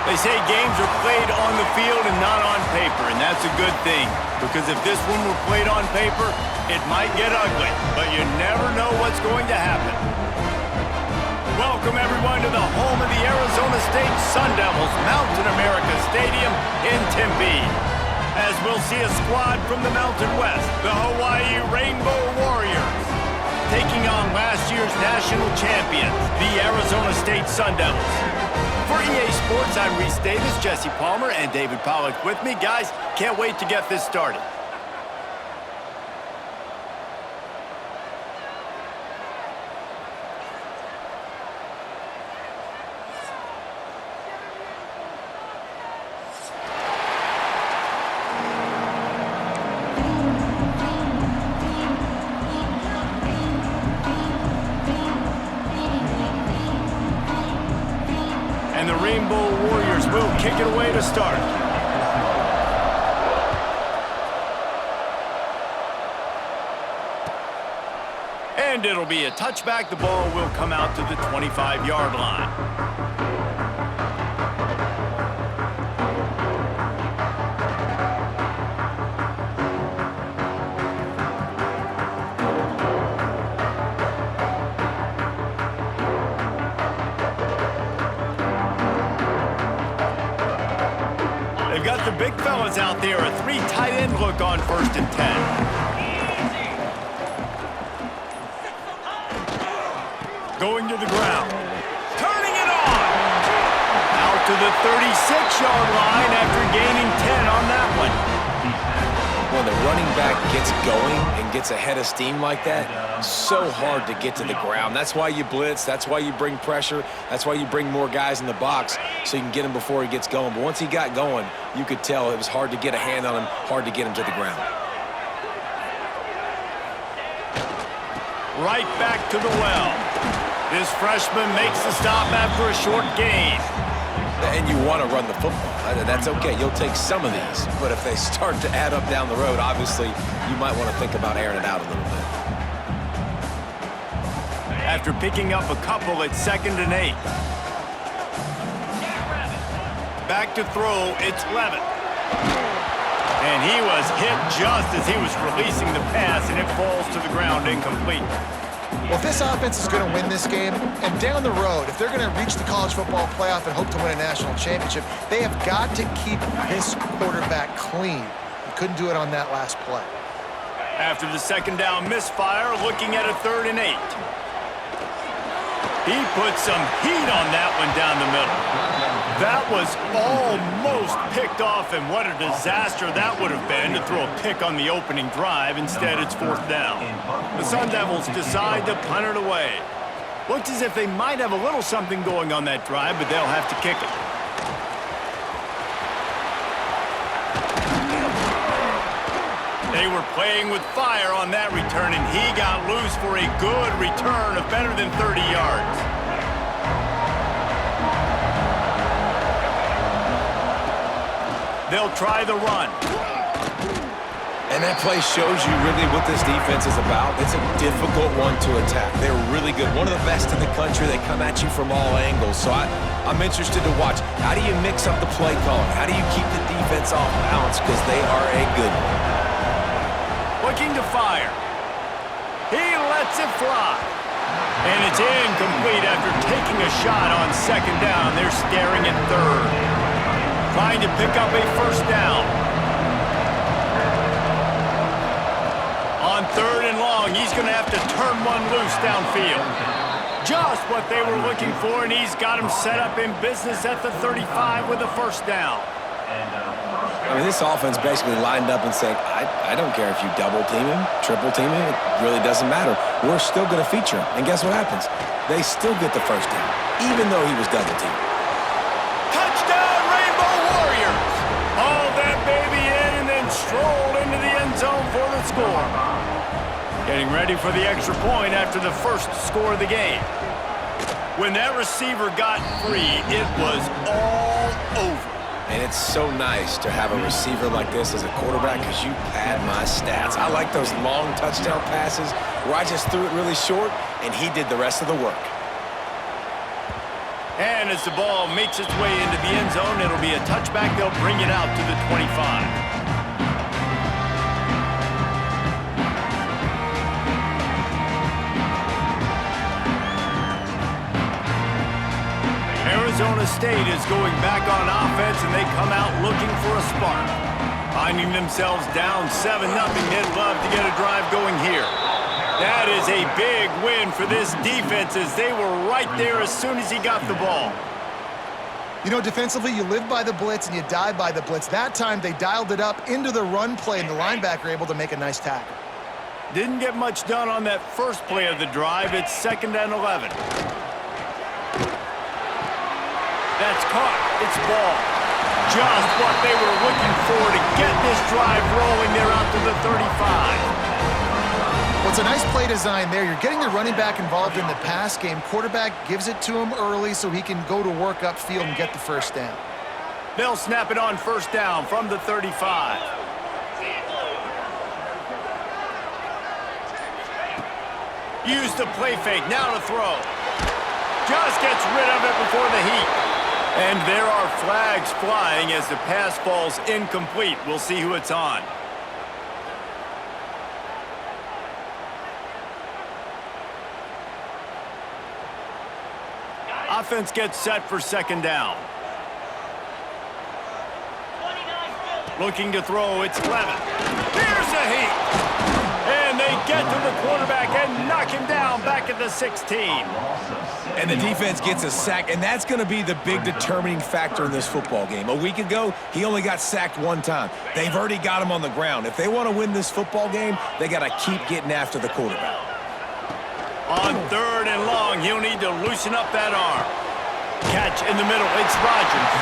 They say games are played on the field and not on paper, and that's a good thing. Because if this one were played on paper, it might get ugly, but you never know what's going to happen. Welcome, everyone, to the home of the Arizona State Sun Devils, Mountain America Stadium in Tempe. As we'll see a squad from the Mountain West, the Hawaii Rainbow Warriors, taking on last year's national champions, the Arizona State Sun Devils. For EA Sports, I'm Reese Davis, Jesse Palmer, and David Pollack with me. Guys, can't wait to get this started. And the Rainbow Warriors will kick it away to start. And it'll be a touchback. The ball will come out to the 25-yard line. Got the big fellas out there, a three tight end look on 1st and 10. Going to the ground. Turning it on. Out to the 36-yard line after gaining 10 on that one. When the running back gets going and gets ahead of steam like that, so hard to get to the ground. That's why you blitz. That's why you bring pressure. That's why you bring more guys in the box so you can get him before he gets going. But once he got going, you could tell it was hard to get a hand on him, hard to get him to the ground. Right back to the well. This freshman makes the stop after a short gain. And you want to run the football. That's okay. You'll take some of these. But if they start to add up down the road, obviously, you might want to think about airing it out a little bit. After picking up a couple at 2nd and 8. Back to throw, it's Levin. And he was hit just as he was releasing the pass, and it falls to the ground incomplete. Well, if this offense is going to win this game, and down the road, if they're going to reach the college football playoff and hope to win a national championship, they have got to keep this quarterback clean. He couldn't do it on that last play. After the 2nd down misfire, looking at a 3rd and 8. He put some heat on that one down the middle. That was almost picked off, and what a disaster that would have been to throw a pick on the opening drive. Instead, it's 4th down. The Sun Devils decide to punt it away. Looks as if they might have a little something going on that drive, but they'll have to kick it. They were playing with fire on that return, and he got loose for a good return of better than 30 yards. They'll try the run. And that play shows you really what this defense is about. It's a difficult one to attack. They're really good. One of the best in the country. They come at you from all angles. So I'm interested to watch. How do you mix up the play calling? How do you keep the defense off balance? Because they are a good one. Looking to fire. He lets it fly. And it's incomplete after taking a shot on 2nd down. They're staring at 3rd. Trying to pick up a 1st down. On 3rd and long, he's going to have to turn one loose downfield. Just what they were looking for, and he's got him set up in business at the 35 with a 1st down. I mean, this offense basically lined up and said, I don't care if you double team him, triple team him, it really doesn't matter. We're still going to feature him. And guess what happens? They still get the 1st down, even though he was double teamed. Touchdown, Rainbow Warriors! Haul that baby in and then stroll into the end zone for the score. Getting ready for the extra point after the first score of the game. When that receiver got free, it was all over. And it's so nice to have a receiver like this as a quarterback because you pad my stats. I like those long touchdown passes where I just threw it really short and he did the rest of the work. And as the ball makes its way into the end zone, it'll be a touchback. They'll bring it out to the 25. Arizona State is going back on offense, and they come out looking for a spark. Finding themselves down 7-0, they'd love to get a drive going here. That is a big win for this defense, as they were right there as soon as he got the ball. You know, defensively, you live by the blitz and you die by the blitz. That time, they dialed it up into the run play, and the linebacker able to make a nice tackle. Didn't get much done on that first play of the drive. It's 2nd and 11. That's caught. It's ball. Just what they were looking for to get this drive rolling. They're out to the 35. Well, it's a nice play design there. You're getting the running back involved in the pass game. Quarterback gives it to him early so he can go to work upfield and get the first down. They'll snap it on first down from the 35. Use the play fake. Now to throw. Just gets rid of it before the heat. And there are flags flying as the pass falls incomplete. We'll see who it's on. Offense gets set for 2nd down. Looking to throw, it's Levin. Here's a heat. And they get to the quarterback and knock him down back at the 16. And the defense gets a sack, and that's going to be the big determining factor in this football game. A week ago, he only got sacked 1 time. They've already got him on the ground. If they want to win this football game, they got to keep getting after the quarterback. On 3rd and long, he'll need to loosen up that arm. Catch in the middle, it's Rodgers.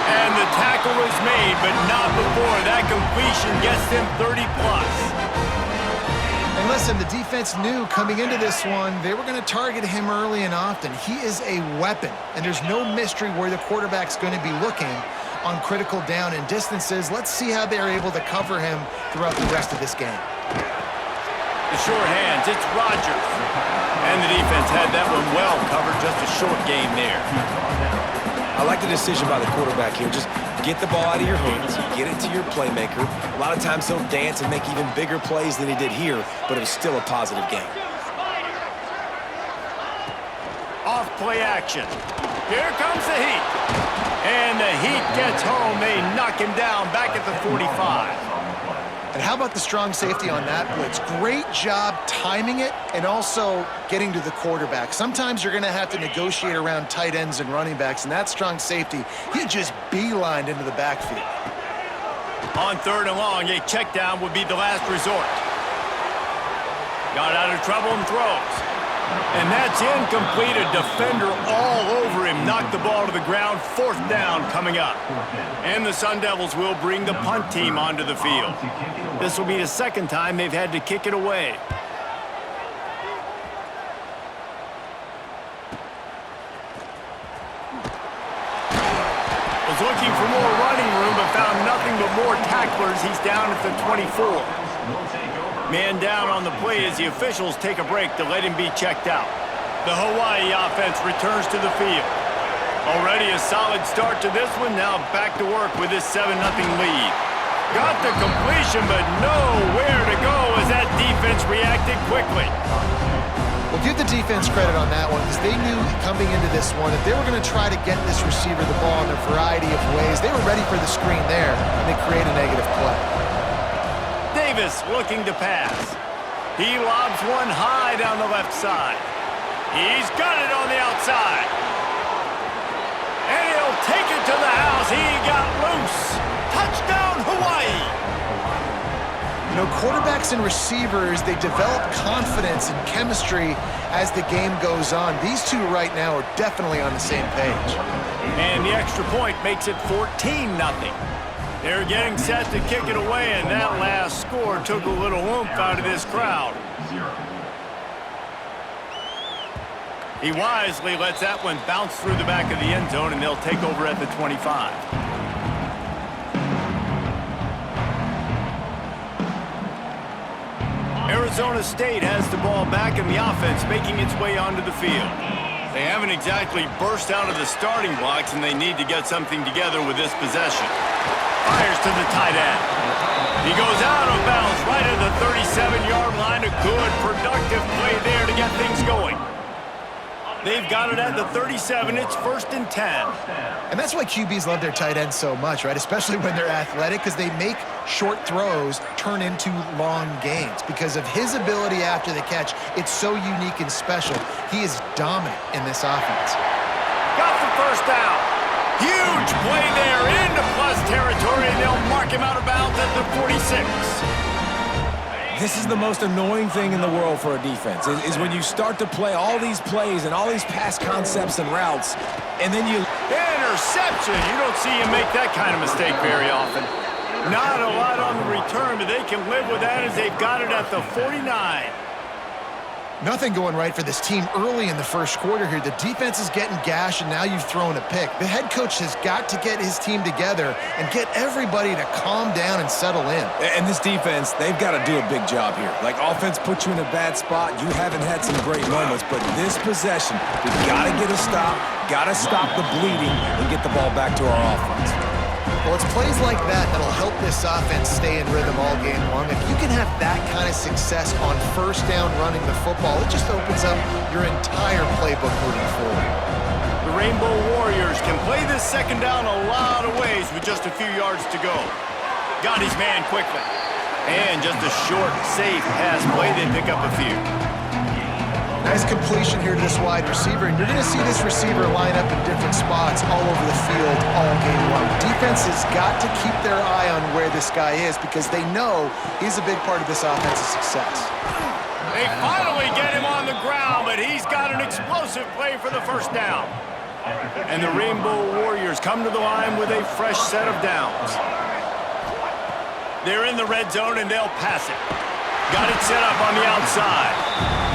And the tackle is made, but not before that completion gets them 30+. And listen, the defense knew coming into this one, they were going to target him early and often. He is a weapon, and there's no mystery where the quarterback's going to be looking on critical down and distances. Let's see how they're able to cover him throughout the rest of this game. The short hands, it's Rodgers. And the defense had that one well covered, just a short game there. I like the decision by the quarterback here. Just get the ball out of your hands, get it to your playmaker. A lot of times he'll dance and make even bigger plays than he did here, but it was still a positive game. Off play action. Here comes the heat. And the heat gets home. They knock him down back at the 45. And how about the strong safety on that blitz? Great job timing it and also getting to the quarterback. Sometimes you're going to have to negotiate around tight ends and running backs, and that strong safety, he just beelined into the backfield. On 3rd and long, a check down would be the last resort. Got out of trouble and throws. And that's incomplete. A defender all over him. Knocked the ball to the ground. 4th down coming up. And the Sun Devils will bring the punt team onto the field. This will be the 2nd time they've had to kick it away. Was looking for more running room, but found nothing but more tacklers. He's down at the 24. Man down on the play as the officials take a break to let him be checked out. The Hawaii offense returns to the field. Already a solid start to this one. Now back to work with this 7-0 lead. Got the completion, but nowhere to go as that defense reacted quickly. Well, give the defense credit on that one because they knew coming into this one that they were going to try to get this receiver the ball in a variety of ways. They were ready for the screen there, and they create a negative play. Davis looking to pass. He lobs one high down the left side. He's got it on the outside. And he'll take it to the house. He got loose. Touchdown, Hawaii. You know, quarterbacks and receivers, they develop confidence and chemistry as the game goes on. These two right now are definitely on the same page. And the extra point makes it 14-0. They're getting set to kick it away, and that last score took a little oomph out of this crowd. He wisely lets that one bounce through the back of the end zone, and they'll take over at the 25. Arizona State has the ball back, and the offense making its way onto the field. They haven't exactly burst out of the starting blocks, and they need to get something together with this possession. Fires to the tight end. He goes out of bounds right at the 37-yard line. A good, productive play there to get things going. They've got it at the 37. It's 1st and 10. And that's why QBs love their tight ends so much, right? Especially when they're athletic, because they make short throws turn into long gains. Because of his ability after the catch, it's so unique and special. He is dominant in this offense. Got the first down. Huge play there into plus territory, and they'll mark him out of bounds at the 46. This is the most annoying thing in the world for a defense, is when you start to play all these plays and all these pass concepts and routes, and then you... Interception! You don't see him make that kind of mistake very often. Not a lot on the return, but they can live with that as they've got it at the 49. Nothing going right for this team early in the first quarter here. The defense is getting gashed, and now you've thrown a pick. The head coach has got to get his team together and get everybody to calm down and settle in. And this defense, they've got to do a big job here. Like, offense puts you in a bad spot. You haven't had some great moments, but this possession, we've got to get a stop, got to stop the bleeding, and get the ball back to our offense. Well, it's plays like that that'll help this offense stay in rhythm all game long. If you can have that kind of success on first down running the football, it just opens up your entire playbook moving forward. The Rainbow Warriors can play this second down a lot of ways with just a few yards to go. Got his man quickly. And just a short, safe pass play, they pick up a few. Nice completion here to this wide receiver, and you're going to see this receiver line up in different spots all over the field all game long. Defense has got to keep their eye on where this guy is because they know he's a big part of this offense's success. They finally get him on the ground, but he's got an explosive play for the first down. And the Rainbow Warriors come to the line with a fresh set of downs. They're in the red zone, and they'll pass it. Got it set up on the outside.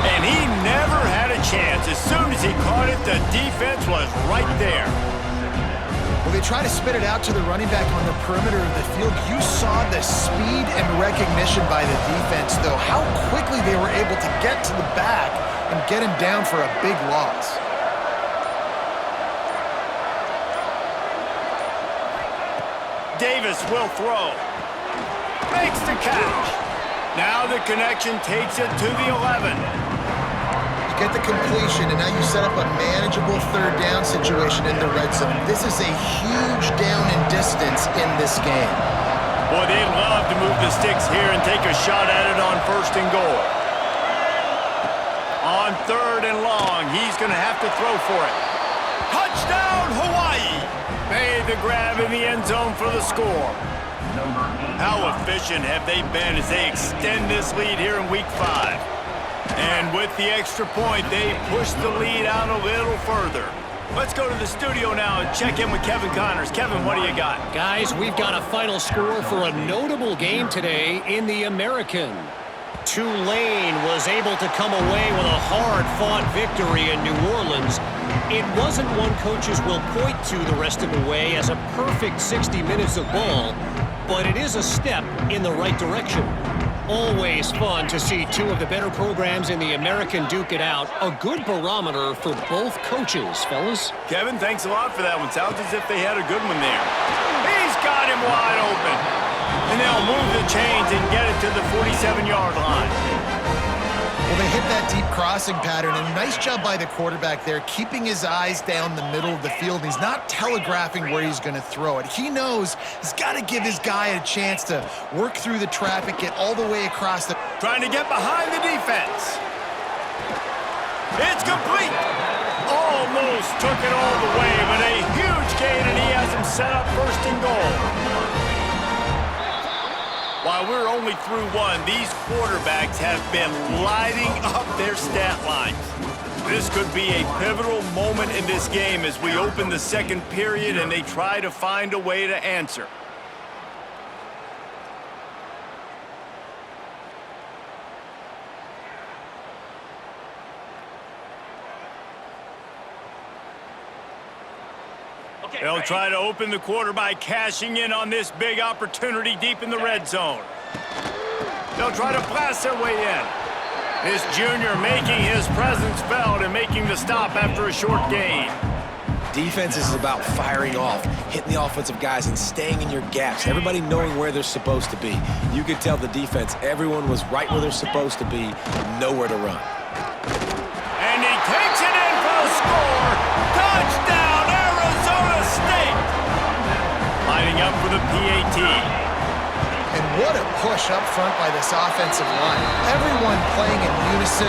And he never had a chance. As soon as he caught it, the defense was right there. Well, they try to spit it out to the running back on the perimeter of the field. You saw the speed and recognition by the defense, though. How quickly they were able to get to the back and get him down for a big loss. Davis will throw. Makes the catch. Now the connection takes it to the 11. You get the completion, and now you set up a manageable third down situation in the red zone. This is a huge down in distance in this game. Boy, they'd love to move the sticks here and take a shot at it on 1st and goal. On 3rd and long, he's going to have to throw for it. Touchdown, Hawaii! Made the grab in the end zone for the score. How efficient have they been as they extend this lead here in Week 5? And with the extra point, they push the lead out a little further. Let's go to the studio now and check in with Kevin Connors. Kevin, what do you got? Guys, we've got a final score for a notable game today in the American. Tulane was able to come away with a hard-fought victory in New Orleans. It wasn't one coaches will point to the rest of the way as a perfect 60 minutes of ball, but it is a step in the right direction. Always fun to see two of the better programs in the American duke it out. A good barometer for both coaches, fellas. Kevin, thanks a lot for that one. Sounds as if they had a good one there. He's got him wide open. And they'll move the chains and get it to the 47-yard line. Well, they hit that deep crossing pattern, and nice job by the quarterback there, keeping his eyes down the middle of the field. He's not telegraphing where he's going to throw it. He knows he's got to give his guy a chance to work through the traffic, get all the way across the... Trying to get behind the defense. It's complete. Almost took it all the way, but a huge gain, and he has him set up 1st and goal. While we're only through one, these quarterbacks have been lighting up their stat lines. This could be a pivotal moment in this game as we open the second period and they try to find a way to answer. They'll try to open the quarter by cashing in on this big opportunity deep in the red zone. They'll try to blast their way in. This junior making his presence felt and making the stop after a short gain. Defense is about firing off, hitting the offensive guys and staying in your gaps, everybody knowing where they're supposed to be. You could tell the defense, everyone was right where they're supposed to be, nowhere to run. And he takes it in for the score. Touchdown, Arizona State! Lining up for the PAT. And what a push up front by this offensive line. Everyone playing in unison,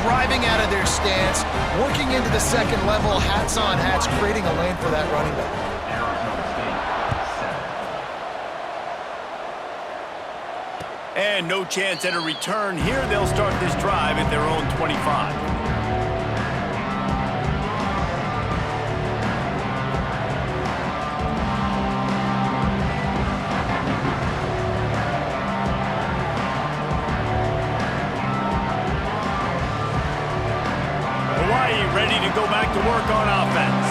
driving out of their stance, working into the second level, hats on hats, creating a lane for that running back. And no chance at a return here. They'll start this drive at their own 25. Ready to go back to work on offense.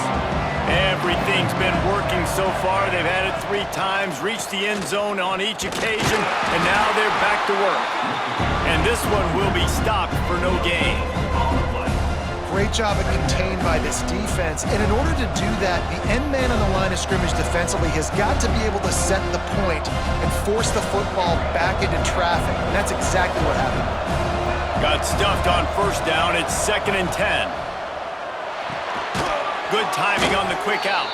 Everything's been working so far. They've had it 3 times, reached the end zone on each occasion, and now they're back to work. And this one will be stopped for no gain. Great job of contained by this defense. And in order to do that, the end man on the line of scrimmage defensively has got to be able to set the point and force the football back into traffic. And that's exactly what happened. Got stuffed on first down. It's 2nd and 10. Good timing on the quick out.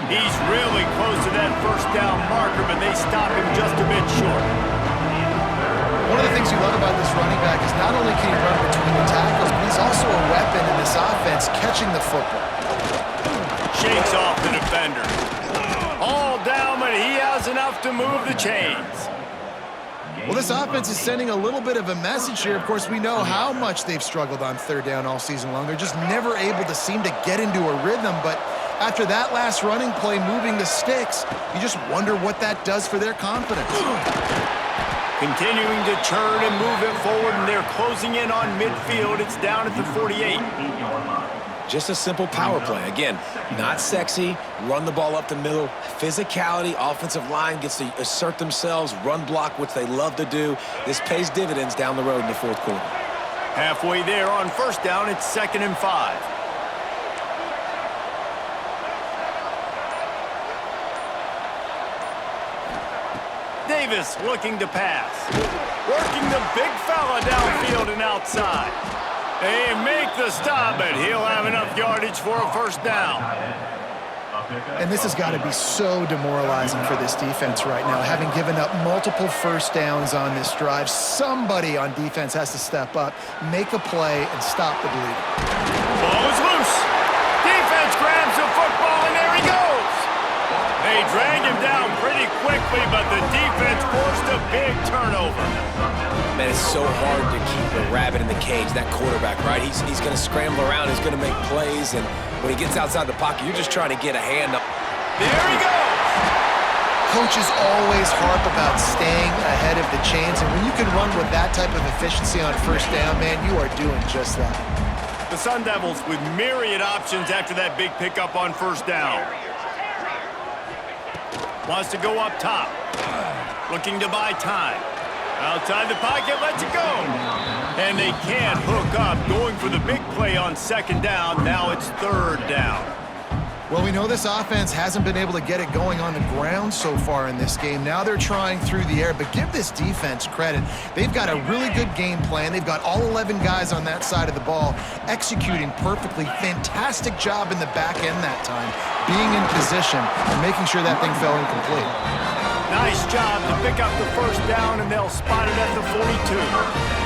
He's really close to that first down marker, but they stop him just a bit short. One of the things you love about this running back is not only can he run between the tackles, but he's also a weapon in this offense catching the football. Shakes off the defender. All down, but he has enough to move the chains. Well, this offense is sending a little bit of a message here. Of course, we know how much they've struggled on 3rd down all season long. They're just never able to seem to get into a rhythm. But after that last running play, moving the sticks, you just wonder what that does for their confidence. Continuing to churn and move it forward, and they're closing in on midfield. It's down at the 48. Just a simple power play. Again, not sexy, run the ball up the middle. Physicality, offensive line gets to assert themselves, run block, which they love to do. This pays dividends down the road in the 4th quarter. Halfway there on first down, it's 2nd and 5. Davis looking to pass. Working the big fella downfield and outside. They make the stop, but he'll have enough yardage for a first down. And this has got to be so demoralizing for this defense right now, having given up multiple first downs on this drive. Somebody on defense has to step up, make a play, and stop the bleeding. Ball is loose. Defense grabs the football, and there he goes. They drag him down pretty quickly, but the defense forced a big turnover. Man, it's so hard to keep a rabbit in the cage, that quarterback, right? He's going to scramble around, he's going to make plays, and when he gets outside the pocket, you're just trying to get a hand up. There he goes! Coaches always harp about staying ahead of the chains, and when you can run with that type of efficiency on first down, man, you are doing just that. The Sun Devils with myriad options after that big pickup on first down. Wants to go up top. Looking to buy time. Outside the pocket, lets it go. And they can't hook up. Going for the big play on 2nd down. Now it's 3rd down. Well, we know this offense hasn't been able to get it going on the ground so far in this game. Now they're trying through the air, but give this defense credit. They've got a really good game plan. They've got all 11 guys on that side of the ball executing perfectly. Fantastic job in the back end that time, being in position and making sure that thing fell incomplete. Nice job to pick up the first down, and they'll spot it at the 42.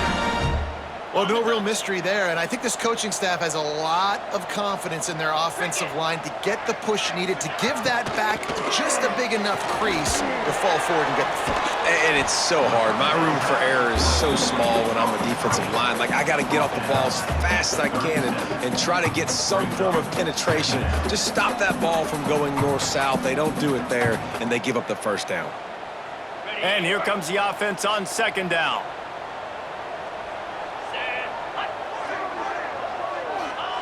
Well, no real mystery there, and I think this coaching staff has a lot of confidence in their offensive line to get the push needed to give that back just a big enough crease to fall forward and get the first. And it's so hard. My room for error is so small when I'm a defensive line. Like, I got to get off the ball as fast as I can and try to get some form of penetration. Just stop that ball from going north-south. They don't do it there, and they give up the first down. And here comes the offense on 2nd down.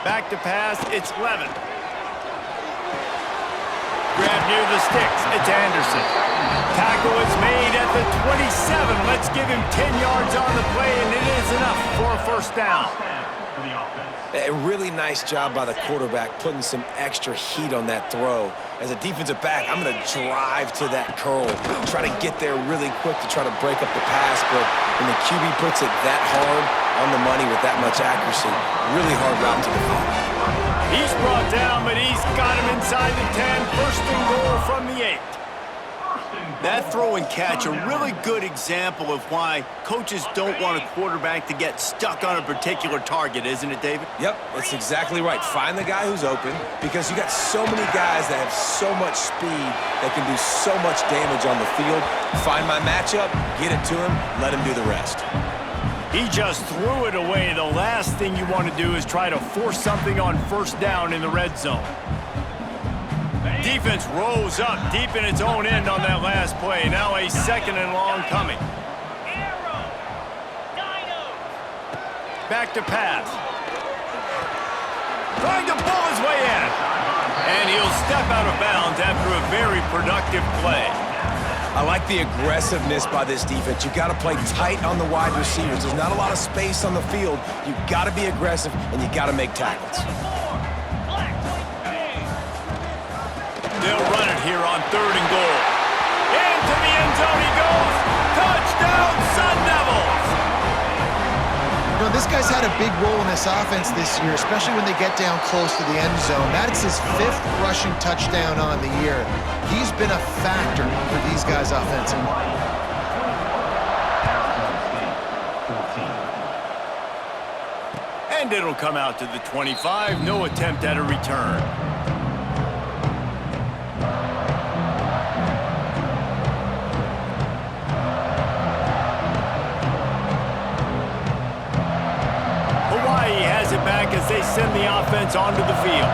Back to pass, it's Levin. Grab near the sticks. It's Anderson. Tackle is made at the 27. Let's give him 10 yards on the play, and it is enough for a first down. A really nice job by the quarterback putting some extra heat on that throw. As a defensive back, I'm going to drive to that curl, try to get there really quick to try to break up the pass, but when the QB puts it that hard on the money with that much accuracy, really hard route to the field. He's brought down, but he's got him inside the 10. First and goal from the 8. That throw and catch, a really good example of why coaches don't want a quarterback to get stuck on a particular target, isn't it, David? Yep, that's exactly right. Find the guy who's open, because you got so many guys that have so much speed that can do so much damage on the field. Find my matchup, get it to him, let him do the rest. He just threw it away. The last thing you want to do is try to force something on first down in the red zone. Defense rolls up deep in its own end on that last play. Now a second and long coming. Back to pass. Trying to pull his way in. And he'll step out of bounds after a very productive play. I like the aggressiveness by this defense. You got to play tight on the wide receivers. There's not a lot of space on the field. You got to be aggressive, and you got to make tackles. They'll run it here on 3rd and goal. Into the end zone he goes. Touchdown, Sun Devils! You know, this guy's had a big role in this offense this year, especially when they get down close to the end zone. That's his 5th rushing touchdown on the year. He's been a factor for these guys offensively. And it'll come out to the 25. No attempt at a return. Back as they send the offense onto the field.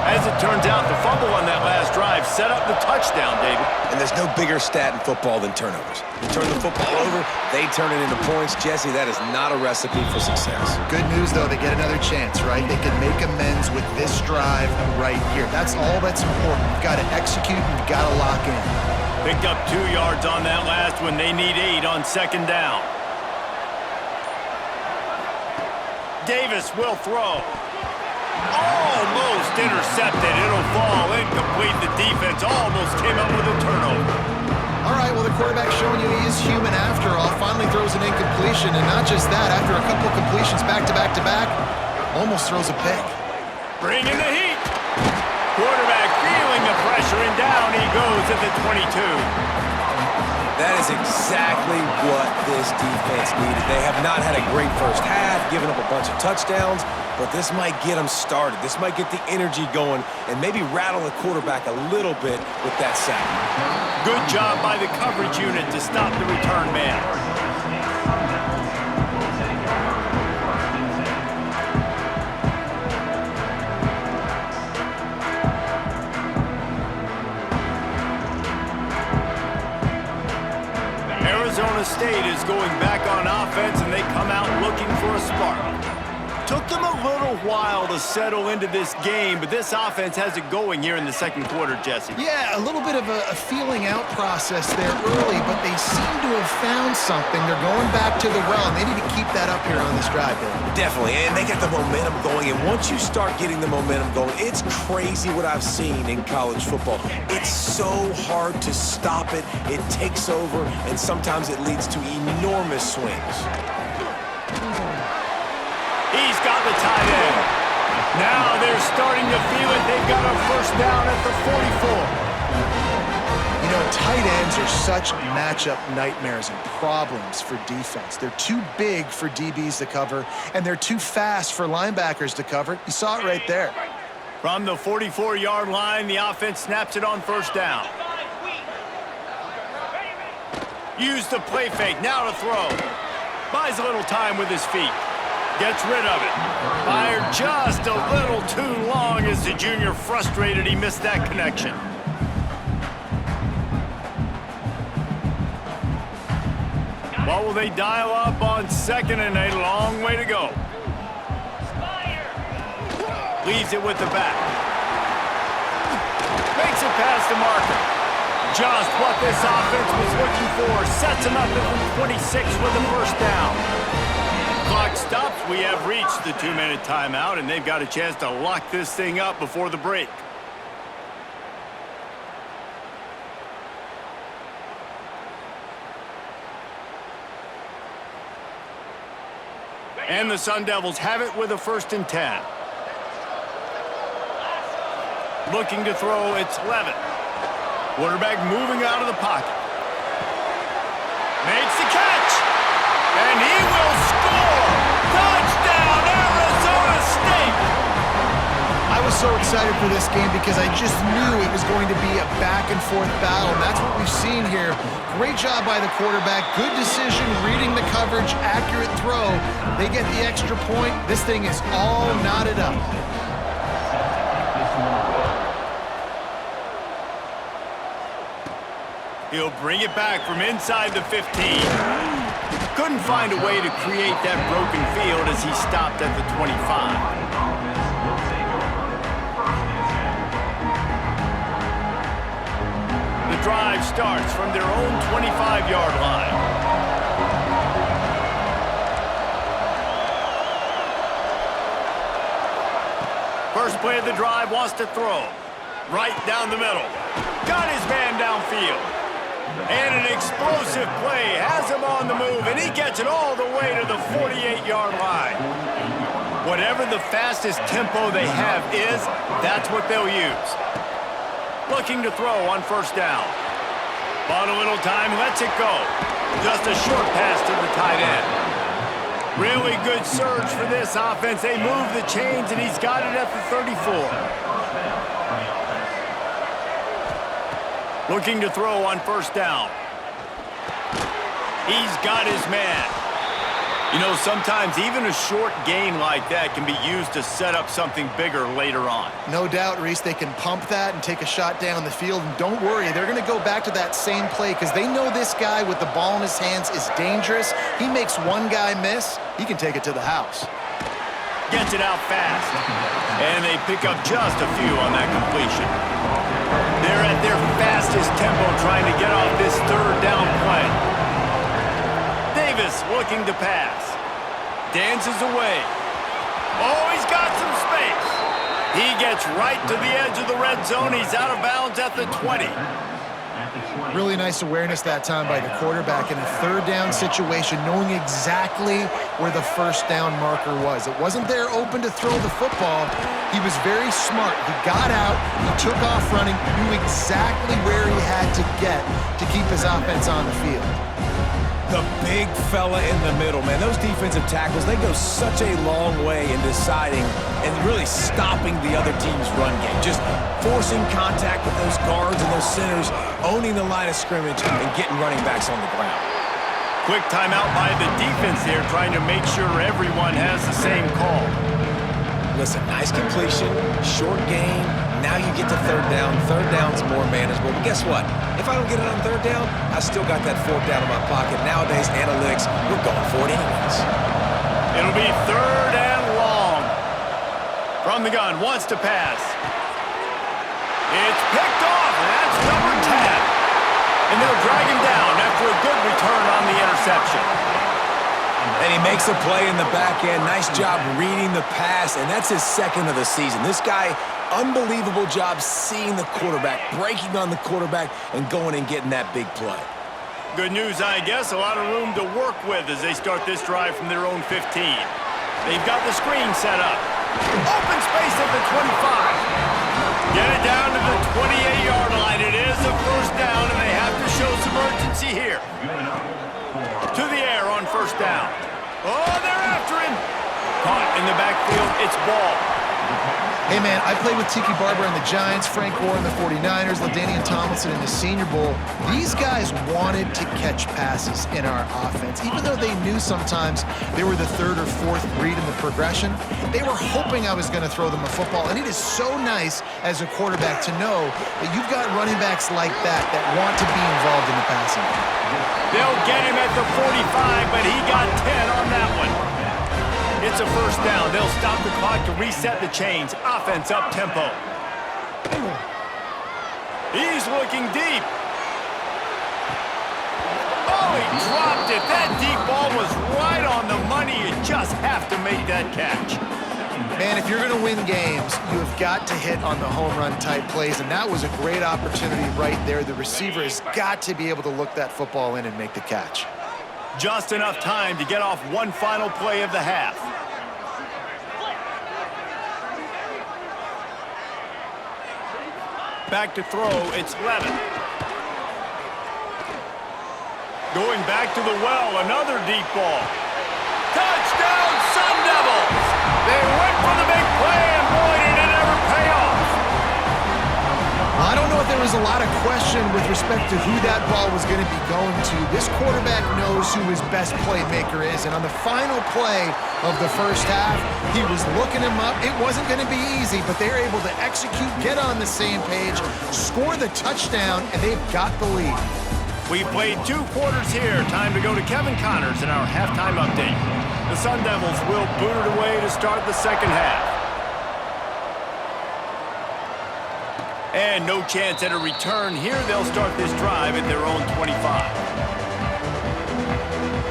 As it turns out, the fumble on that last drive set up the touchdown, David. And there's no bigger stat in football than turnovers. You turn the football over, they turn it into points. Jesse, that is not a recipe for success. Good news, though, they get another chance, right? They can make amends with this drive right here. That's all that's important. You've got to execute and you've got to lock in. Picked up 2 yards on that last one. They need 8 on 2nd down. Davis will throw. Almost intercepted. It'll fall incomplete. The defense almost came up with a turnover. All right, well, the quarterback's showing you he is human after all. Finally throws an incompletion, and not just that, after a couple completions back-to-back-to-back, almost throws a pick. Bringing the heat. Quarterback feeling the pressure, and down he goes at the 22. That is exactly what this defense needed. They have not had a great first half, given up a bunch of touchdowns, but this might get them started. This might get the energy going and maybe rattle the quarterback a little bit with that sack. Good job by the coverage unit to stop the return man. Arizona State is going back on offense, and they come out looking for a spark. Took them a little while to settle into this game, but this offense has it going here in the second quarter, Jesse. Yeah, a little bit of a feeling out process there early, but they seem to have found something. They're going back to the well, and they need to keep that up here on this drive, Bill. Definitely, and they got the momentum going, and once you start getting the momentum going, it's crazy what I've seen in college football. It's so hard to stop it. It takes over, and sometimes it leads to enormous swings. He's got the tight end. Now they're starting to feel it. They've got a first down at the 44. You know, tight ends are such matchup nightmares and problems for defense. They're too big for DBs to cover, and they're too fast for linebackers to cover. You saw it right there. From the 44-yard line, the offense snaps it on first down. Use the play fake. Now to throw. Buys a little time with his feet. Gets rid of it. Fired just a little too long as the junior frustrated he missed that connection. What will they dial up on 2nd and a long way to go? Leaves it with the back. Makes it past the marker. Just what this offense was looking for. Sets them up at 26 with the first down. Clock stops. We have reached the 2-minute timeout, and they've got a chance to lock this thing up before the break. And the Sun Devils have it with a 1st and 10. Looking to throw, it's Levitt. Quarterback moving out of the pocket. Makes the catch. And he will score. Touchdown, Arizona State. I was so excited for this game because I just knew it was going to be a back-and-forth battle, and that's what we've seen here. Great job by the quarterback. Good decision, reading the coverage, accurate throw. They get the extra point. This thing is all knotted up. He'll bring it back from inside the 15. Couldn't find a way to create that broken field as he stopped at the 25. The drive starts from their own 25-yard line. First play of the drive, wants to throw. Right down the middle. Got his man downfield. And an explosive play has him on the move, and he gets it all the way to the 48-yard line. Whatever the fastest tempo they have is, that's what they'll use. Looking to throw on 1st down. Bought a little time, lets it go. Just a short pass to the tight end. Really good surge for this offense. They move the chains, and he's got it at the 34. Looking to throw on 1st down. He's got his man. You know, sometimes even a short gain like that can be used to set up something bigger later on. No doubt, Reese, they can pump that and take a shot down the field. And don't worry, they're going to go back to that same play because they know this guy with the ball in his hands is dangerous. He makes one guy miss, he can take it to the house. Gets it out fast. And they pick up just a few on that completion. They're at their fastest tempo trying to get off this 3rd down play. Davis looking to pass. Dances away. Oh, he's got some space. He gets right to the edge of the red zone. He's out of bounds at the 20. Really nice awareness that time by the quarterback in a 3rd down situation, knowing exactly where the 1st down marker was. It wasn't there open to throw the football. He was very smart. He got out, he took off running, knew exactly where he had to get to keep his offense on the field. The big fella in the middle, man. Those defensive tackles, they go such a long way in deciding and really stopping the other team's run game. Just forcing contact with those guards and those centers, owning the line of scrimmage, and getting running backs on the ground. Quick timeout by the defense there, trying to make sure everyone has the same call. Listen, nice completion, short gain. Now you get to 3rd down. 3rd down's more manageable. But guess what? If I don't get it on 3rd down, I still got that 4th down in my pocket. Nowadays, analytics, we're going for it anyways. It'll be 3rd and long. From the gun, wants to pass. It's picked off, and that's number 10. And they'll drag him down after a good return on the interception. And he makes a play in the back end. Nice job reading the pass, and that's his 2nd of the season. This guy, unbelievable job seeing the quarterback, breaking on the quarterback, and going and getting that big play. Good news, I guess. A lot of room to work with as they start this drive from their own 15. They've got the screen set up. Open space at the 25. Get it down to the 28-yard line. It is a 1st down, and they have to show some urgency here. To the air on 1st down. Oh, they're after him. Caught in the backfield. It's ball. Hey, man, I played with Tiki Barber and the Giants, Frank Gore and the 49ers, LaDainian Tomlinson in the Senior Bowl. These guys wanted to catch passes in our offense. Even though they knew sometimes they were the 3rd or 4th read in the progression, they were hoping I was going to throw them a football. And it is so nice as a quarterback to know that you've got running backs like that want to be involved in the passing game. They'll get him at the 45, but he got 10 on that one. It's a 1st down. They'll stop the clock to reset the chains. Offense up tempo. He's looking deep. Oh, he dropped it. That deep ball was right on the money. You just have to make that catch. Man, if you're going to win games, you have got to hit on the home run type plays, and that was a great opportunity right there. The receiver has got to be able to look that football in and make the catch. Just enough time to get off one final play of the half. Back to throw, it's Levin. Going back to the well, another deep ball. Touchdown, Sun Devils! They went for the big play, and boy, did it ever pay off. I don't know if there was a lot of question with respect to who that ball was going to be going to. This quarterback knows who his best playmaker is, and on the final play of the first half, he was looking him up. It wasn't going to be easy, but they were able to execute, get on the same page, score the touchdown, and they've got the lead. We played 2 quarters here. Time to go to Kevin Connors in our halftime update. The Sun Devils will boot it away to start the second half. And no chance at a return here. They'll start this drive at their own 25.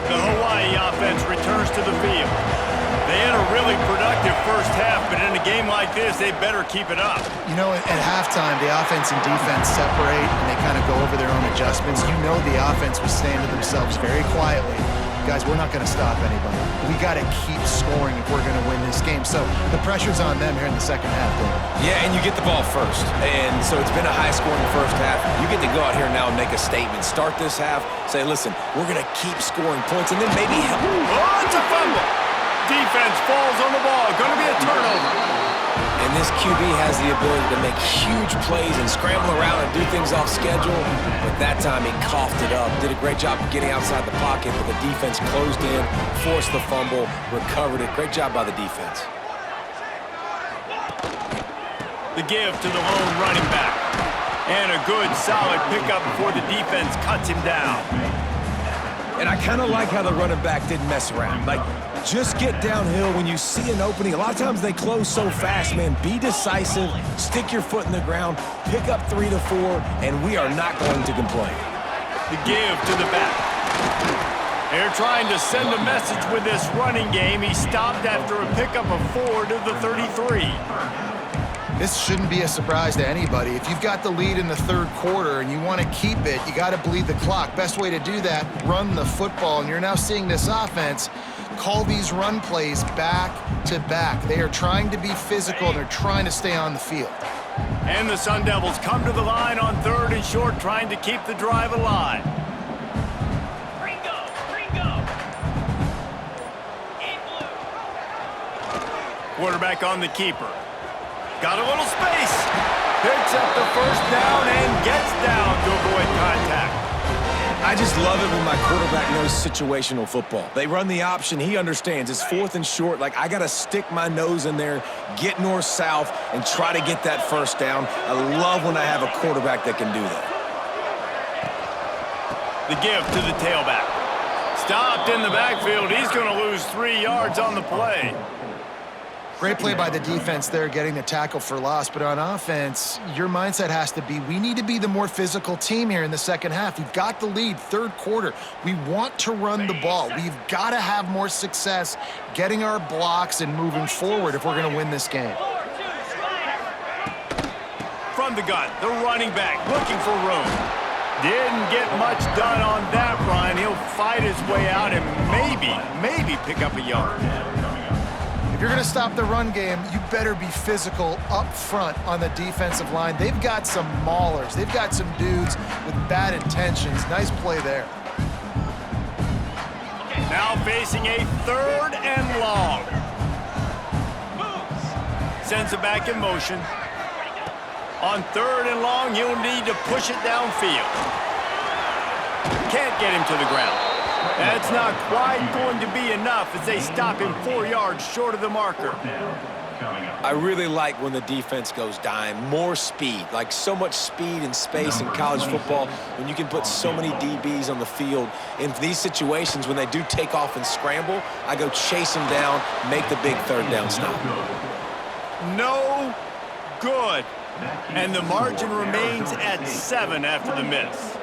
The Hawaii offense returns to the field. They had a really productive first half, but in a game like this, they better keep it up. You know, at halftime, the offense and defense separate, and they kind of go over their own adjustments. You know the offense was saying to themselves very quietly, guys, we're not going to stop anybody. We got to keep scoring if we're going to win this game. So the pressure's on them here in the second half, David. Yeah, and you get the ball first. And so it's been a high-scoring first half. You get to go out here now and make a statement. Start this half, say, listen, we're going to keep scoring points, and then maybe help. Oh, it's a fumble. Defense falls on the ball. Going to be a turnover. And this QB has the ability to make huge plays and scramble around and do things off schedule. But that time he coughed it up. Did a great job of getting outside the pocket, but the defense closed in, forced the fumble, recovered it. Great job by the defense. The give to the lone running back. And a good, solid pickup before the defense cuts him down. And I kind of like how the running back didn't mess around. Like, just get downhill when you see an opening. A lot of times they close so fast, man. Be decisive, stick your foot in the ground, pick up 3 to 4, and we are not going to complain. The give to the back. They're trying to send a message with this running game. He stopped after a pickup of 4 to the 33. This shouldn't be a surprise to anybody. If you've got the lead in the third quarter and you want to keep it, you got to bleed the clock. Best way to do that, run the football. And you're now seeing this offense call these run plays back to back. They are trying to be physical. They're trying to stay on the field. And the Sun Devils come to the line on 3rd and short, trying to keep the drive alive. Quarterback on the keeper. Got a little space. Picks up the first down and gets down to avoid contact. I just love it when my quarterback knows situational football. They run the option. He understands. It's 4th and short. Like, I got to stick my nose in there, get north-south, and try to get that first down. I love when I have a quarterback that can do that. The give to the tailback. Stopped in the backfield. He's going to lose 3 yards on the play. Great play by the defense there, getting the tackle for loss. But on offense, your mindset has to be, we need to be the more physical team here in the second half. We've got the lead, 3rd quarter. We want to run the ball. We've got to have more success getting our blocks and moving forward if we're going to win this game. From the gun, the running back looking for room. Didn't get much done on that run. He'll fight his way out and maybe pick up a yard. If you're going to stop the run game, you better be physical up front on the defensive line. They've got some maulers. They've got some dudes with bad intentions. Nice play there. Now facing a 3rd and long. Sends it back in motion. On 3rd and long, he'll need to push it downfield. Can't get him to the ground. That's not quite going to be enough as they stop him 4 yards short of the marker. I really like when the defense goes dime. More speed, like so much speed and space in college football when you can put so many DBs on the field. In these situations, when they do take off and scramble, I go chase them down, make the big 3rd down stop. No good. And the margin remains at 7 after the miss.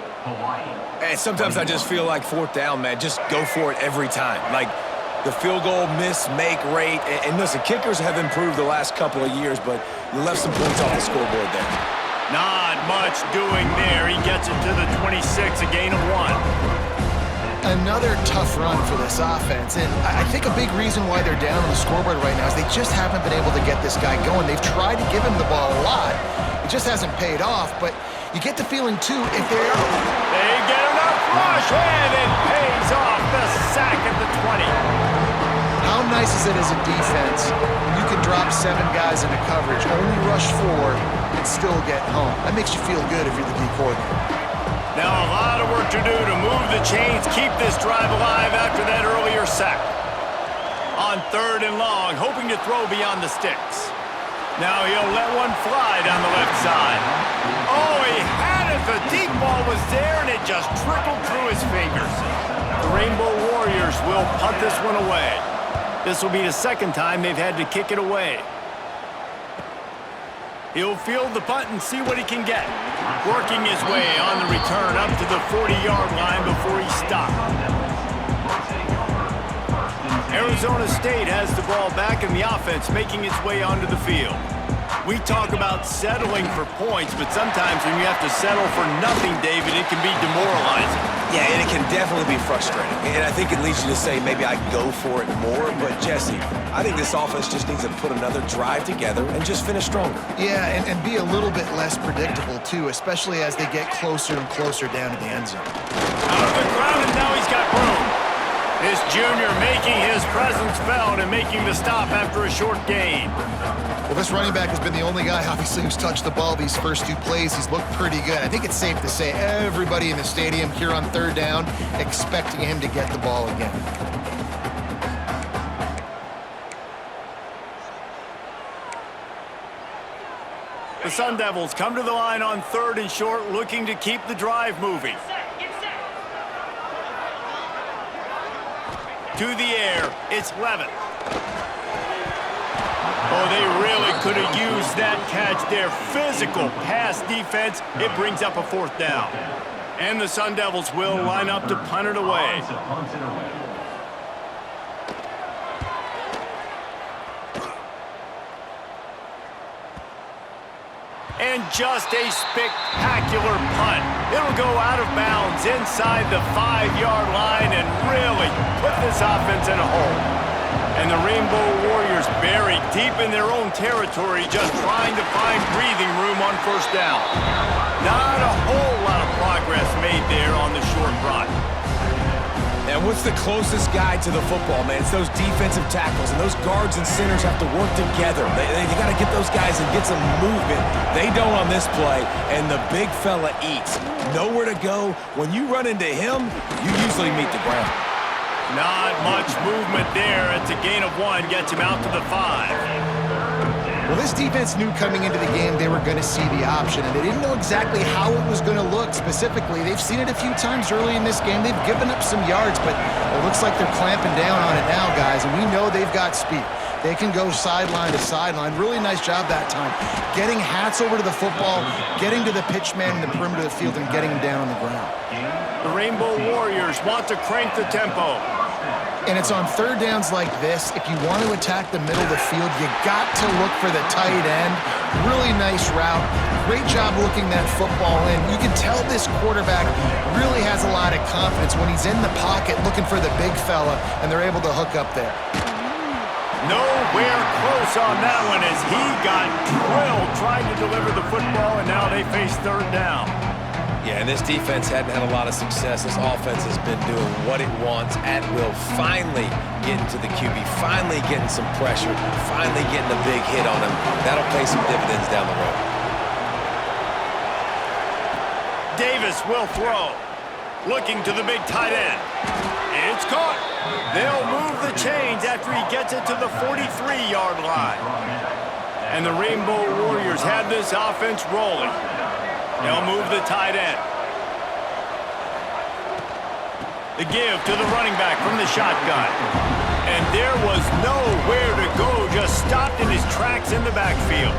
And sometimes I just feel like 4th down, man, just go for it every time. Like the field goal miss-make rate. And listen, kickers have improved the last couple of years, but you left some points off the scoreboard there. Not much doing there. He gets it to the 26, a gain of 1. Another tough run for this offense, and I think a big reason why they're down on the scoreboard right now is they just haven't been able to get this guy going. They've tried to give him the ball a lot. It just hasn't paid off, but you get the feeling, too, if they are... They get enough rush, and it pays off the sack at the 20. How nice is it as a defense when you can drop 7 guys into coverage, only rush 4, and still get home? That makes you feel good if you're the D coordinator. Now a lot of work to do to move the chains, keep this drive alive after that earlier sack. On 3rd and long, hoping to throw beyond the sticks. Now he'll let one fly down the left side. Oh, he had it. The deep ball was there, and it just trickled through his fingers. The Rainbow Warriors will punt this one away. This will be the 2nd time they've had to kick it away. He'll field the punt and see what he can get. Working his way on the return up to the 40-yard line before he stopped. Arizona State has the ball back in the offense, making its way onto the field. We talk about settling for points, but sometimes when you have to settle for nothing, David, it can be demoralizing. Yeah, and it can definitely be frustrating. And I think it leads you to say maybe I go for it more. But, Jesse, I think this offense just needs to put another drive together and just finish stronger. Yeah, and be a little bit less predictable, too, especially as they get closer and closer down to the end zone. Out of the ground, and now he's got room. This junior making his presence felt and making the stop after a short gain. Well, this running back has been the only guy, obviously, who's touched the ball these first 2 plays. He's looked pretty good. I think it's safe to say everybody in the stadium here on 3rd down expecting him to get the ball again. The Sun Devils come to the line on 3rd and short, looking to keep the drive moving. To the air, it's Levitt. Oh, they really could have used that catch there. Physical pass defense. It brings up a 4th down. And the Sun Devils will line up to punt it away. And just a spectacular punt. It'll go out of bounds inside the 5-yard line and really put this offense in a hole. And the Rainbow Warriors buried deep in their own territory, just trying to find breathing room on 1st down. Not a whole lot of progress made there on the short run. And what's the closest guy to the football, man? It's those defensive tackles, and those guards and centers have to work together. You got to get those guys and get some movement. They don't on this play, and the big fella eats. Nowhere to go. When you run into him, you usually meet the ground. Not much movement there. It's a gain of 1, gets him out to the 5. Well, this defense knew coming into the game they were going to see the option, and they didn't know exactly how it was going to look specifically. They've seen it a few times early in this game. They've given up some yards, but it looks like they're clamping down on it now, guys, and we know they've got speed. They can go sideline to sideline. Really nice job that time. Getting hats over to the football, getting to the pitch man in the perimeter of the field, and getting him down on the ground. The Rainbow Warriors want to crank the tempo. And it's on 3rd downs like this. If you want to attack the middle of the field, you got to look for the tight end. Really nice route. Great job looking that football in. You can tell this quarterback really has a lot of confidence when he's in the pocket looking for the big fella, and they're able to hook up there. Nowhere close on that one as he got drilled trying to deliver the football, and now they face 3rd down. Yeah, and this defense hadn't had a lot of success. This offense has been doing what it wants at will. Finally getting to the QB, finally getting some pressure, finally getting a big hit on him. That'll pay some dividends down the road. Davis will throw. Looking to the big tight end. It's caught. They'll move the chains after he gets it to the 43-yard line. And the Rainbow Warriors have this offense rolling. They'll move the tight end. The give to the running back from the shotgun. And there was nowhere to go, just stopped in his tracks in the backfield.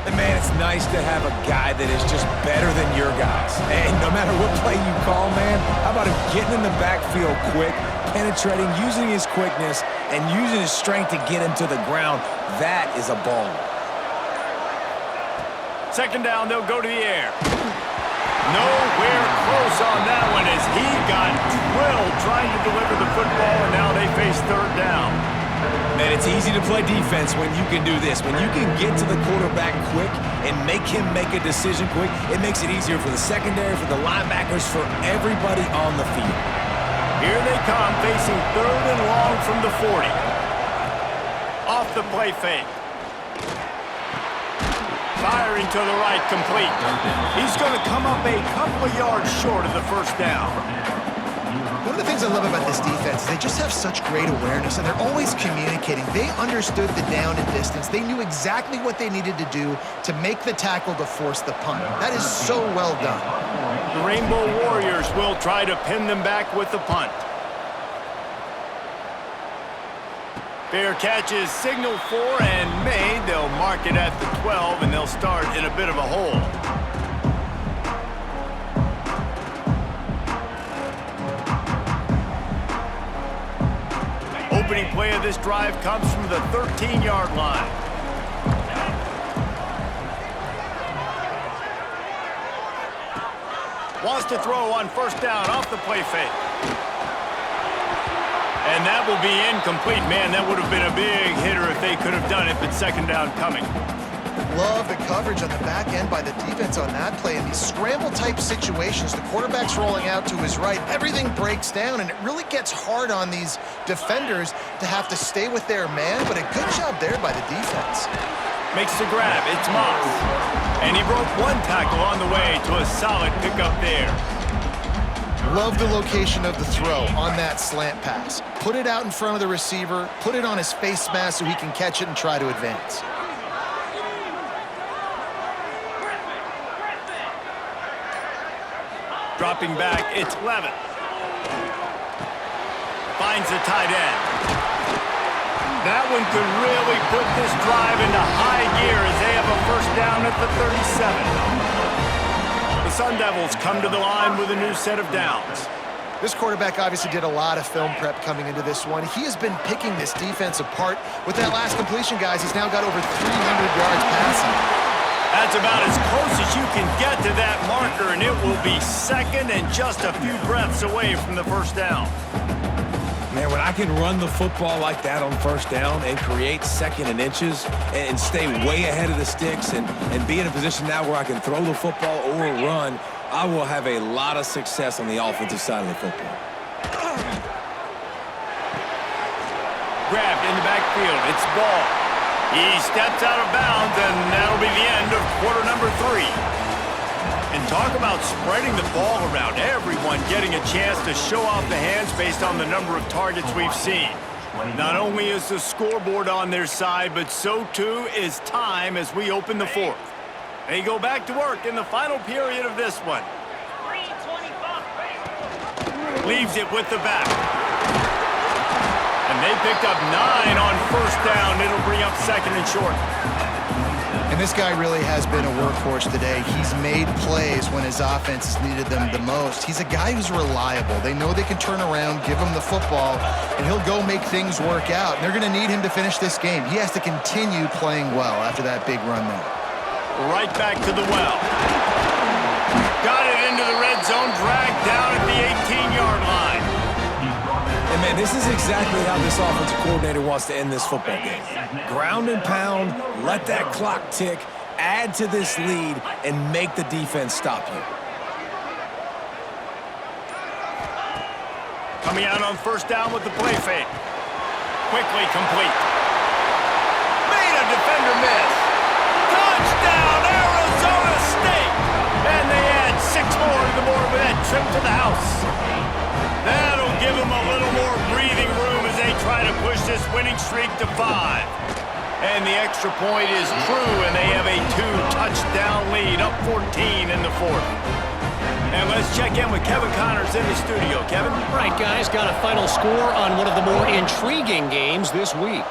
And man, it's nice to have a guy that is just better than your guys. And no matter what play you call, man, how about him getting in the backfield quick, penetrating, using his quickness, and using his strength to get him to the ground? That is a ball. Second down, they'll go to the air. Nowhere close on that one as he got drilled trying to deliver the football, and now they face third down. Man, it's easy to play defense when you can do this. When you can get to the quarterback quick and make him make a decision quick, it makes it easier for the secondary, for the linebackers, for everybody on the field. Here they come, facing third and long from the 40. Off the play fake. Firing to the right, complete. He's going to come up a couple of yards short of the first down. One of the things I love about this defense is they just have such great awareness, and they're always communicating. They understood the down and distance. They knew exactly what they needed to do to make the tackle to force the punt. That is so well done. The Rainbow Warriors will try to pin them back with the punt. Fair catch is signaled for and made. They'll mark it at the 12, and they'll start in a bit of a hole. Opening play of this drive comes from the 13-yard line. Wants to throw on first down off the play fake. And that will be incomplete. Man, that would have been a big hitter if they could have done it, but second down coming. Love the coverage on the back end by the defense on that play. In these scramble-type situations, the quarterback's rolling out to his right. Everything breaks down, and it really gets hard on these defenders to have to stay with their man, but a good job there by the defense. Makes the grab. It's Moss. And he broke one tackle on the way to a solid pickup there. Love the location of the throw on that slant pass. Put it out in front of the receiver, put it on his face mask so he can catch it and try to advance. Dropping back, it's Levin. Finds the tight end. That one could really put this drive into high gear as they have a first down at the 37. The Sun Devils come to the line with a new set of downs. This quarterback obviously did a lot of film prep coming into this one. He has been picking this defense apart. With that last completion, guys, he's now got over 300 yards passing. That's about as close as you can get to that marker, and it will be second and just a few breaths away from the first down. Man, when I can run the football like that on first down and create second and inches and stay way ahead of the sticks and be in a position now where I can throw the football or run, I will have a lot of success on the offensive side of the football. Grabbed in the backfield. It's Ball. He steps out of bounds, and that'll be the end of quarter number 3. And talk about spreading the ball around. Everyone getting a chance to show off the hands based on the number of targets we've seen. Not only is the scoreboard on their side, but so too is time as we open the fourth. They go back to work in the final period of this one. Leaves it with the back. And they picked up 9 on first down. It'll bring up second and short. And this guy really has been a workhorse today. He's made plays when his offense has needed them the most. He's a guy who's reliable. They know they can turn around, give him the football, and he'll go make things work out. And they're going to need him to finish this game. He has to continue playing well after that big run there. Right back to the well. Got it into the red zone, dragged down at the 18-yard line. And man, this is exactly how this offensive coordinator wants to end this football game. Ground and pound, let that clock tick, add to this lead, and make the defense stop you. Coming out on first down with the play fake. Quickly complete. Made a defender miss. Touchdown, Arizona State! And they add 6 more to the board with that trip to the house. That'll give them a little more breathing room as they try to push this winning streak to 5. And the extra point is true, and they have a 2-touchdown lead, up 14 in the fourth. And let's check in with Kevin Connors in the studio. Kevin? Right, guys, got a final score on one of the more intriguing games this week.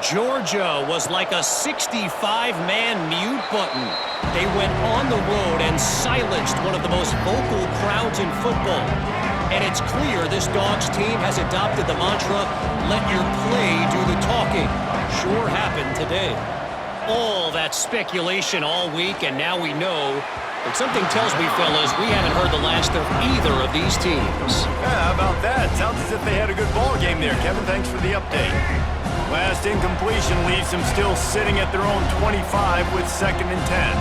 Georgia was like a 65-man mute button. They went on the road and silenced one of the most vocal crowds in football. And it's clear this Dogs team has adopted the mantra, let your play do the talking. Sure happened today. All that speculation all week, and now we know. But something tells me, fellas, we haven't heard the last of either of these teams. Yeah, how about that? Sounds as if they had a good ball game there, Kevin. Thanks for the update. Last incompletion leaves them still sitting at their own 25 with 2nd and 10.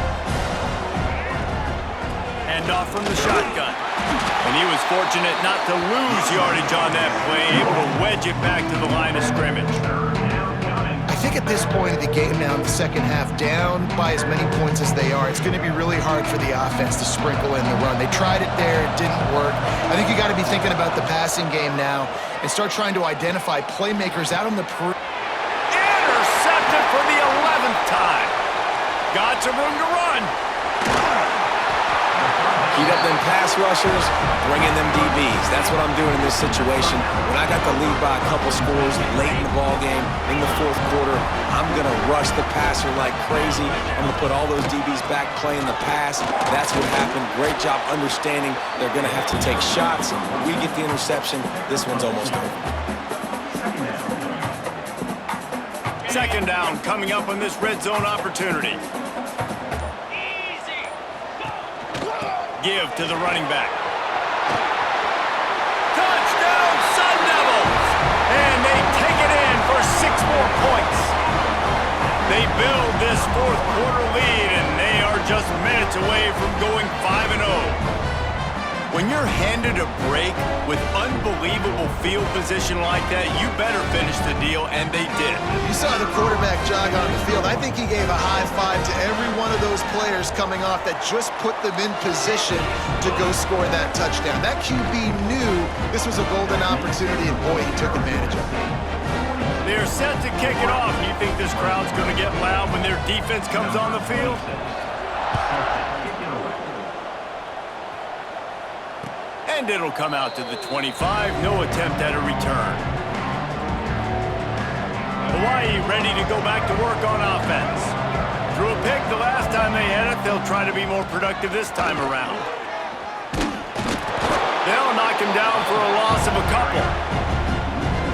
Handoff from the shotgun. And he was fortunate not to lose yardage on that play, able to wedge it back to the line of scrimmage. I think at this point of the game now in the second half, down by as many points as they are, it's going to be really hard for the offense to sprinkle in the run. They tried it there. It didn't work. I think you got to be thinking about the passing game now and start trying to identify playmakers out on the perimeter. Intercepted for the 11th time. Got some room to run. Heat up them pass rushers, bring in them DBs. That's what I'm doing in this situation. When I got the lead by a couple scores late in the ball game, in the 4th quarter, I'm going to rush the passer like crazy. I'm going to put all those DBs back playing the pass. That's what happened. Great job understanding they're going to have to take shots. We get the interception. This one's almost over. 2nd down coming up on this red zone opportunity. Give to the running back. Touchdown, Sun Devils! And they take it in for 6 more points. They build this 4th quarter lead, and they are just minutes away from going 5-0. When you're handed a break with unbelievable field position like that, you better finish the deal, and they did. You saw the quarterback jog on the field. I think he gave a high five to every one of those players coming off that just put them in position to go score that touchdown. That QB knew this was a golden opportunity, and boy, he took advantage of it. They're set to kick it off. You think this crowd's going to get loud when their defense comes on the field? And it'll come out to the 25. No attempt at a return. Hawaii ready to go back to work on offense. Threw a pick the last time they had it. They'll try to be more productive this time around. They'll knock him down for a loss of a couple.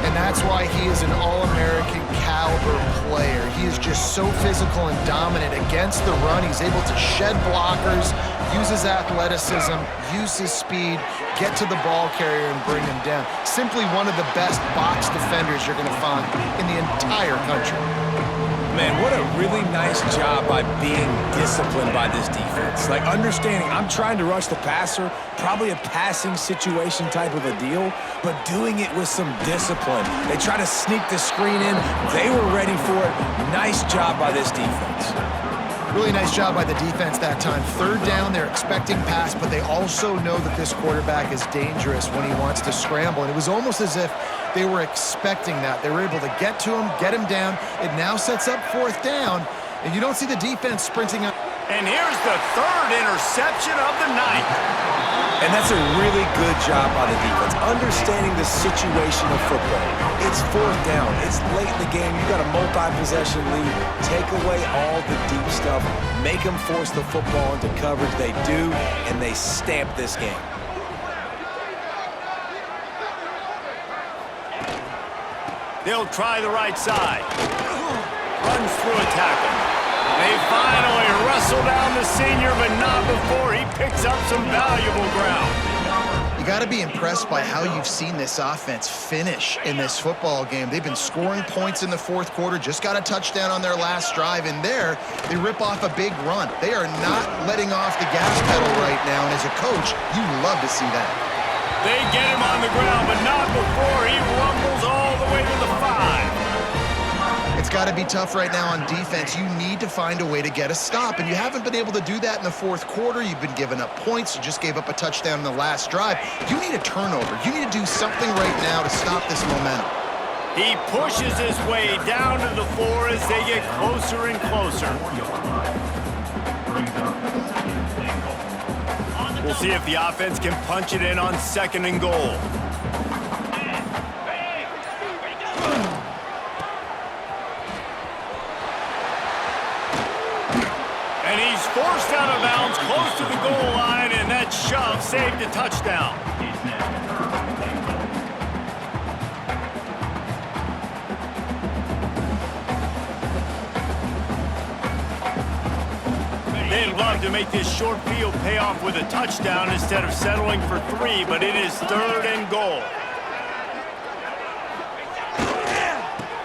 And that's why he is an All-American caliber player. He is just so physical and dominant against the run. He's able to shed blockers, use his athleticism, use his speed, get to the ball carrier and bring him down. Simply one of the best box defenders you're going to find in the entire country. Man, what a really nice job by being disciplined by this defense. Like, understanding I'm trying to rush the passer, probably a passing situation type of a deal, but doing it with some discipline. They try to sneak the screen in. They were ready for it. Nice job by this defense. Really nice job by the defense that time. 3rd down, they're expecting pass, but they also know that this quarterback is dangerous when he wants to scramble. And it was almost as if they were expecting that. They were able to get to him, get him down. It now sets up 4th down, and you don't see the defense sprinting up. And here's the 3rd interception of the night. And that's a really good job by the defense, understanding the situation of football. It's 4th down. It's late in the game. You got a multi-possession lead. Take away all the deep stuff. Make them force the football into coverage. They do, and they stamp this game. They'll try the right side. Runs through a tackle. They finally wrestle down the senior, but not before he picks up some valuable ground. You got to be impressed by how you've seen this offense finish in this football game. They've been scoring points in the 4th quarter, just got a touchdown on their last drive, and there they rip off a big run. They are not letting off the gas pedal right now, and as a coach, you love to see that. They get him on the ground, but not before he rumbles all the way to the 5. It's got to be tough right now on defense. You need to find a way to get a stop, and you haven't been able to do that in the 4th quarter. You've been giving up points. You just gave up a touchdown in the last drive. You need a turnover. You need to do something right now to stop this momentum. He pushes his way down to the floor as they get closer and closer. We'll see if the offense can punch it in on 2nd and goal. shove saved a touchdown. They'd love to make this short field pay off with a touchdown instead of settling for 3, but it is 3rd and goal.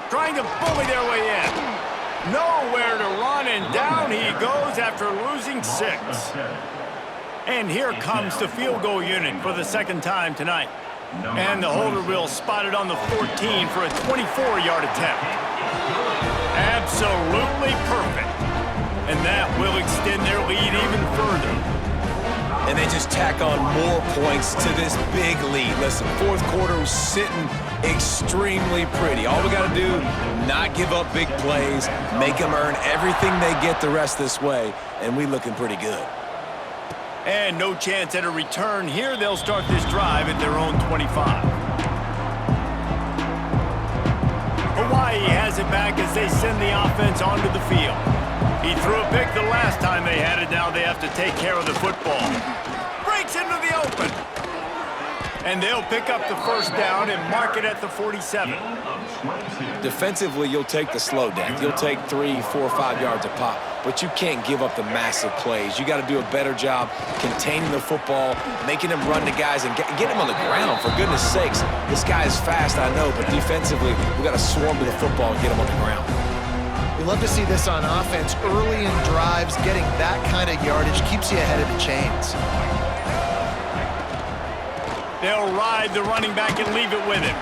Trying to bully their way in. Nowhere to run, and down he goes after losing 6. And here comes the field goal unit for the 2nd time tonight. And the holder will spot it on the 14 for a 24-yard attempt. Absolutely perfect. And that will extend their lead even further. And they just tack on more points to this big lead. Listen, 4th quarter was sitting extremely pretty. All we got to do, not give up big plays, make them earn everything they get the rest this way, and we looking pretty good. And no chance at a return here. They'll start this drive at their own 25. Hawaii has it back as they send the offense onto the field. He threw a pick the last time they had it. Now they have to take care of the football. Breaks into the open. And they'll pick up the 1st down and mark it at the 47. Defensively, you'll take the slow down. You'll take 3, 4, 5 yards a pop, but you can't give up the massive plays. You got to do a better job containing the football, making them run to guys and get them on the ground. For goodness sakes, this guy is fast, I know, but defensively, we got to swarm to the football and get him on the ground. We love to see this on offense. Early in drives, getting that kind of yardage keeps you ahead of the chains. They'll ride the running back and leave it with him.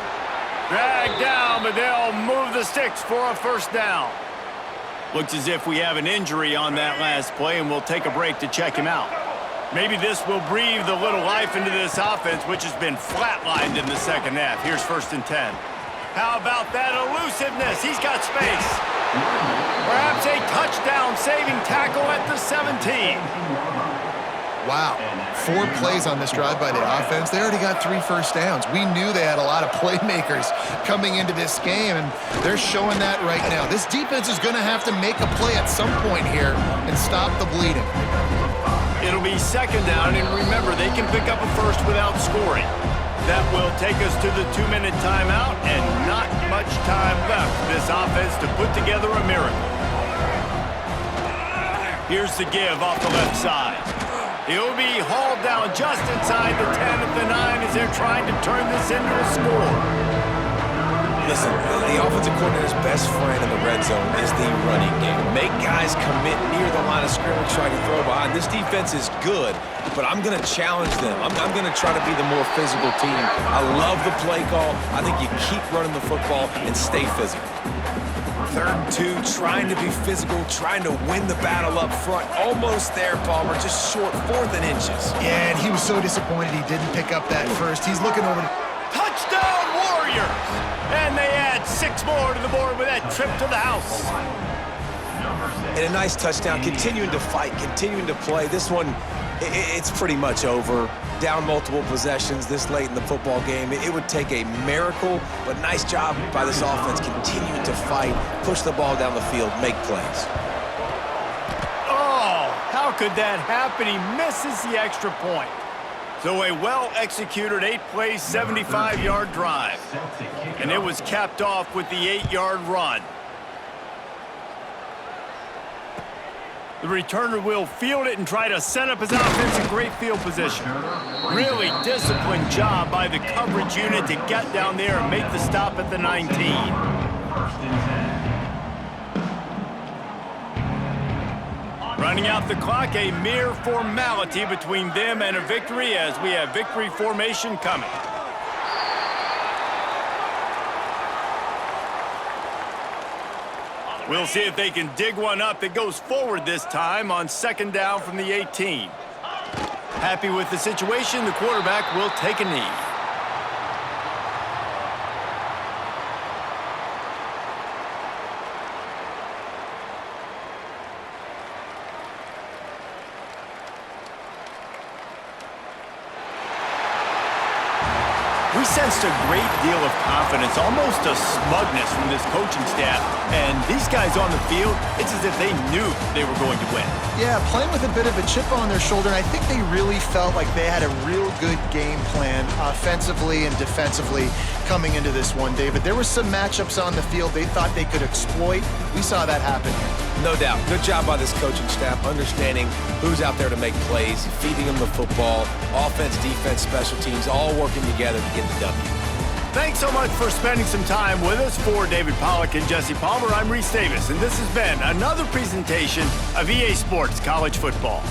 Dragged down, but they'll move the sticks for a 1st down. Looks as if we have an injury on that last play, and we'll take a break to check him out. Maybe this will breathe a little life into this offense, which has been flatlined in the 2nd half. Here's 1st and 10. How about that elusiveness? He's got space. Perhaps a touchdown-saving tackle at the 17. Wow, 4 plays on this drive by the offense. They already got 3 first downs. We knew they had a lot of playmakers coming into this game, and they're showing that right now. This defense is going to have to make a play at some point here and stop the bleeding. It'll be 2nd down, and remember, they can pick up a first without scoring. That will take us to the 2-minute timeout, and not much time left for this offense to put together a miracle. Here's the give off the left side. He'll be hauled down just inside the 10 at the 9 as they're trying to turn this into a score. Listen, the offensive coordinator's best friend in the red zone is the running game. Make guys commit near the line of scrimmage, try to throw behind. This defense is good, but I'm going to challenge them. I'm going to try to be the more physical team. I love the play call. I think you keep running the football and stay physical. 3rd and 2, trying to be physical, trying to win the battle up front. Almost there, Palmer, just short, 4th and inches. Yeah, and he was so disappointed he didn't pick up that first. He's looking over to... Touchdown, Warriors! And they add 6 more to the board with that trip to the house. And a nice touchdown, continuing to fight, continuing to play. This one, it's pretty much over. Down multiple possessions this late in the football game. It would take a miracle, but nice job by this offense continuing to fight, push the ball down the field, make plays. Oh, how could that happen? He misses the extra point. So a well-executed 8-play, 75-yard drive. And it was capped off with the 8-yard run. The returner will field it and try to set up his offense in great field position. Really disciplined job by the coverage unit to get down there and make the stop at the 19. Running out the clock, a mere formality between them and a victory as we have victory formation coming. We'll see if they can dig one up that goes forward this time on 2nd down from the 18. Happy with the situation, the quarterback will take a knee. We sensed a great deal of confidence, almost a smugness from this coaching staff. And these guys on the field, it's as if they knew they were going to win. Yeah, playing with a bit of a chip on their shoulder, and I think they really felt like they had a real good game plan offensively and defensively coming into this one, David. There were some matchups on the field they thought they could exploit. We saw that happen here. No doubt. Good job by this coaching staff, understanding who's out there to make plays, feeding them the football, offense, defense, special teams, all working together to get the W. Thanks so much for spending some time with us. For David Pollack and Jesse Palmer, I'm Reese Davis, and this has been another presentation of EA Sports College Football.